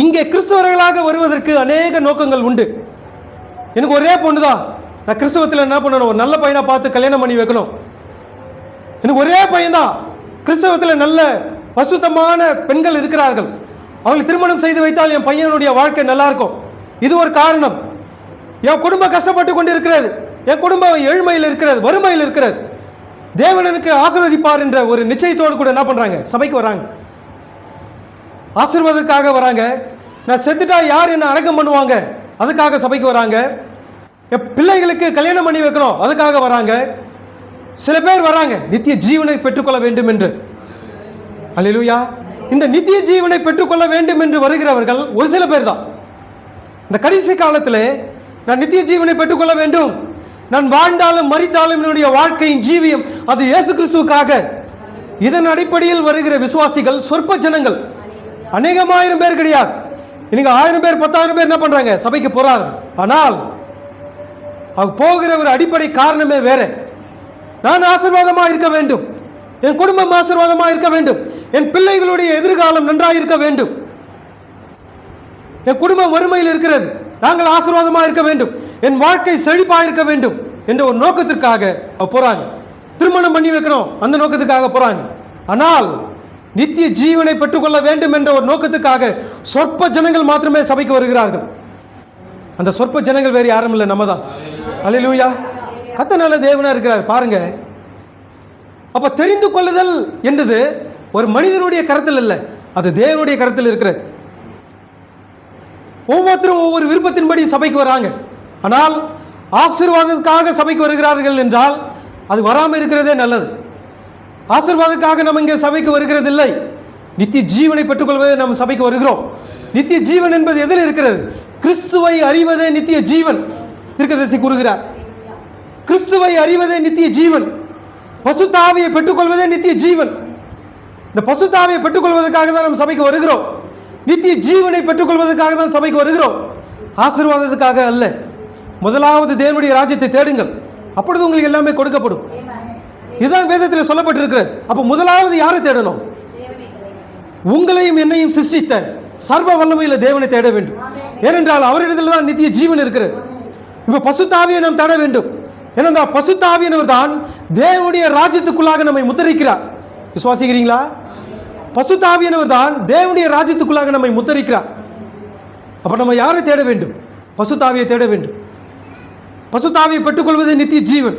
இங்கே கிறிஸ்தவர்களாக வருவதற்கு அநேக நோக்கங்கள் உண்டு. எனக்கு ஒரே பொண்ணு தான், நான் கிறிஸ்தவத்தில் என்ன பண்ணணும், ஒரு நல்ல பையனை பார்த்து கல்யாணம் பண்ணி வைக்கணும். எனக்கு ஒரே பையன்தான், கிறிஸ்தவத்தில் நல்ல பசுத்தமான பெண்கள் இருக்கிறார்கள், அவங்களை திருமணம் செய்து வைத்தால் என் பையனுடைய வாழ்க்கை நல்லா இருக்கும். இது ஒரு காரணம். என் குடும்பம் கஷ்டப்பட்டு கொண்டு இருக்கிறது, என் குடும்பம் ஏழ்மையில் இருக்கிறது, வறுமையில் இருக்கிறது, தேவன் எனக்கு ஆசீர்வதிப்பார் என்ற ஒரு நிச்சயத்தோடு கூட என்ன பண்றாங்க, சபைக்கு வராங்க. ஆசீர்வாதத்துக்காக வராங்க. நான் செத்துட்டா யார் என்ன அடக்கம் பண்ணுவாங்க, அதுக்காக சபைக்கு வராங்க. என் பிள்ளைகளுக்கு கல்யாணம் பண்ணி வைக்கணும், அதுக்காக வராங்க. சில பேர் வராங்க நித்திய ஜீவனை பெற்றுக்கொள்ள வேண்டும் என்று. அல்லேலூயா. இந்த நித்திய ஜீவனை பெற்றுக்கொள்ள வேண்டும் என்று வருகிறவர்கள் ஒரு சில பேர் தான். இந்த கடைசி காலத்தில் நான் நித்திய ஜீவனை பெற்றுக்கொள்ள வேண்டும், நான் வாழ்ந்தாலும் மரித்தாலும் என்னுடைய வாழ்க்கையின் ஜீவியம் அது இயேசு கிறிஸ்துவுக்காக. இதன் அடிப்படையில் வருகிற விசுவாசிகள் சொற்ப ஜனங்கள், அநேகமாயிரம் பேர் கிடையாது. இன்னைக்கு 1000 பேர் 10,000 பேர் என்ன பண்றாங்க, சபைக்கு போறாங்க. ஆனால் அவங்க போகிற ஒரு அடிப்படை காரணமே வேற. நான் ஆசீர்வாதமாக இருக்க வேண்டும், என் குடும்பம் ஆசீர்வாதமாக இருக்க வேண்டும், என் பிள்ளைகளுடைய எதிர்காலம் நன்றாக இருக்க வேண்டும், என் குடும்பம் வறுமையில் இருக்கிறது, நாங்கள் ஆசீர்வாதமாக இருக்க வேண்டும், என் வாழ்க்கை செழிப்பாக இருக்க வேண்டும் என்ற ஒரு நோக்கத்திற்காக போறாங்க. திருமணம் பண்ணி வைக்கணும், அந்த நோக்கத்துக்காக போறாங்க. ஆனால் நித்திய ஜீவனை பெற்றுக்கொள்ள வேண்டும் என்ற ஒரு நோக்கத்துக்காக சொற்ப ஜனங்கள் மாத்திரமே சபைக்கு வருகிறார்கள். அந்த சொற்ப ஜனங்கள் வேறு யாரும் இல்லை, நம்ம தான். அல்லேலூயா. கர்த்தர் நல்ல தேவனா இருக்கிறார் பாருங்க. அப்ப தெரிந்து கொள்ளுதல் என்றது ஒரு மனிதனுடைய கருத்தில் இல்லை, அது தேவனுடைய கருத்தில் இருக்கிறது. ஒவ்வொருத்தரும் ஒவ்வொரு விருப்பத்தின்படி சபைக்கு வராங்க. ஆனால் ஆசீர்வாதத்துக்காக சபைக்கு வருகிறார்கள் என்றால் அது வராமல் இருக்கிறதே நல்லது. ஆசீர்வாதத்துக்காக நம்ம இங்கே சபைக்கு வருகிறது இல்லை, நித்திய ஜீவனை பெற்றுக்கொள்வதே நம்ம சபைக்கு வருகிறோம். நித்திய ஜீவன் என்பது எதில் இருக்கிறது? கிறிஸ்துவை அறிவதே நித்திய ஜீவன். தீர்க்கதரிசி கூறுகிறார், கிறிஸ்துவை அறிவதே நித்திய ஜீவன், பசுத்த ஆவியை பெற்றுக்கொள்வதே நித்திய ஜீவன். இந்த பசுத்த ஆவியை பெற்றுக்கொள்வதற்காக தான் நம்ம சபைக்கு வருகிறோம், நித்திய ஜீவனை பெற்றுக்கொள்வதற்காக தான் சபைக்கு வருகிறோம், ஆசீர்வாதத்துக்காக அல்ல. முதலாவது தேவனுடைய ராஜ்யத்தை தேடுங்கள், அப்பொழுது உங்களுக்கு எல்லாமே கொடுக்கப்படும். இதுதான் வேதத்தில் சொல்லப்பட்டிருக்கிறது. அப்ப முதலாவது யாரை தேடணும்? உங்களையும் என்னையும் சிருஷ்டித்த சர்வ வல்லமையில தேவனை தேட வேண்டும். ஏனென்றால் அவரிடத்தில் தான் நித்திய ஜீவன் இருக்கிறது. இப்ப பசுத்த ஆவியை நாம் தேட வேண்டும். ஏனென்றால் பசுத்த ஆவியானவர் தான் தேவனுடைய ராஜ்யத்துக்குள்ளாக நம்மை முத்தரிக்கிறார். விசுவாசிக்கிறீங்களா? பசுத்த ஆவியானவர் தான் தேவனுடைய ராஜ்யத்துக்குள்ளாக நம்மை முத்தரிக்கிறார். அப்ப நம்ம யாரை தேட வேண்டும்? பசுத்த ஆவியை தேட வேண்டும். பசுத்த ஆவியை பெற்றுக்கொள்வது நித்திய ஜீவன்.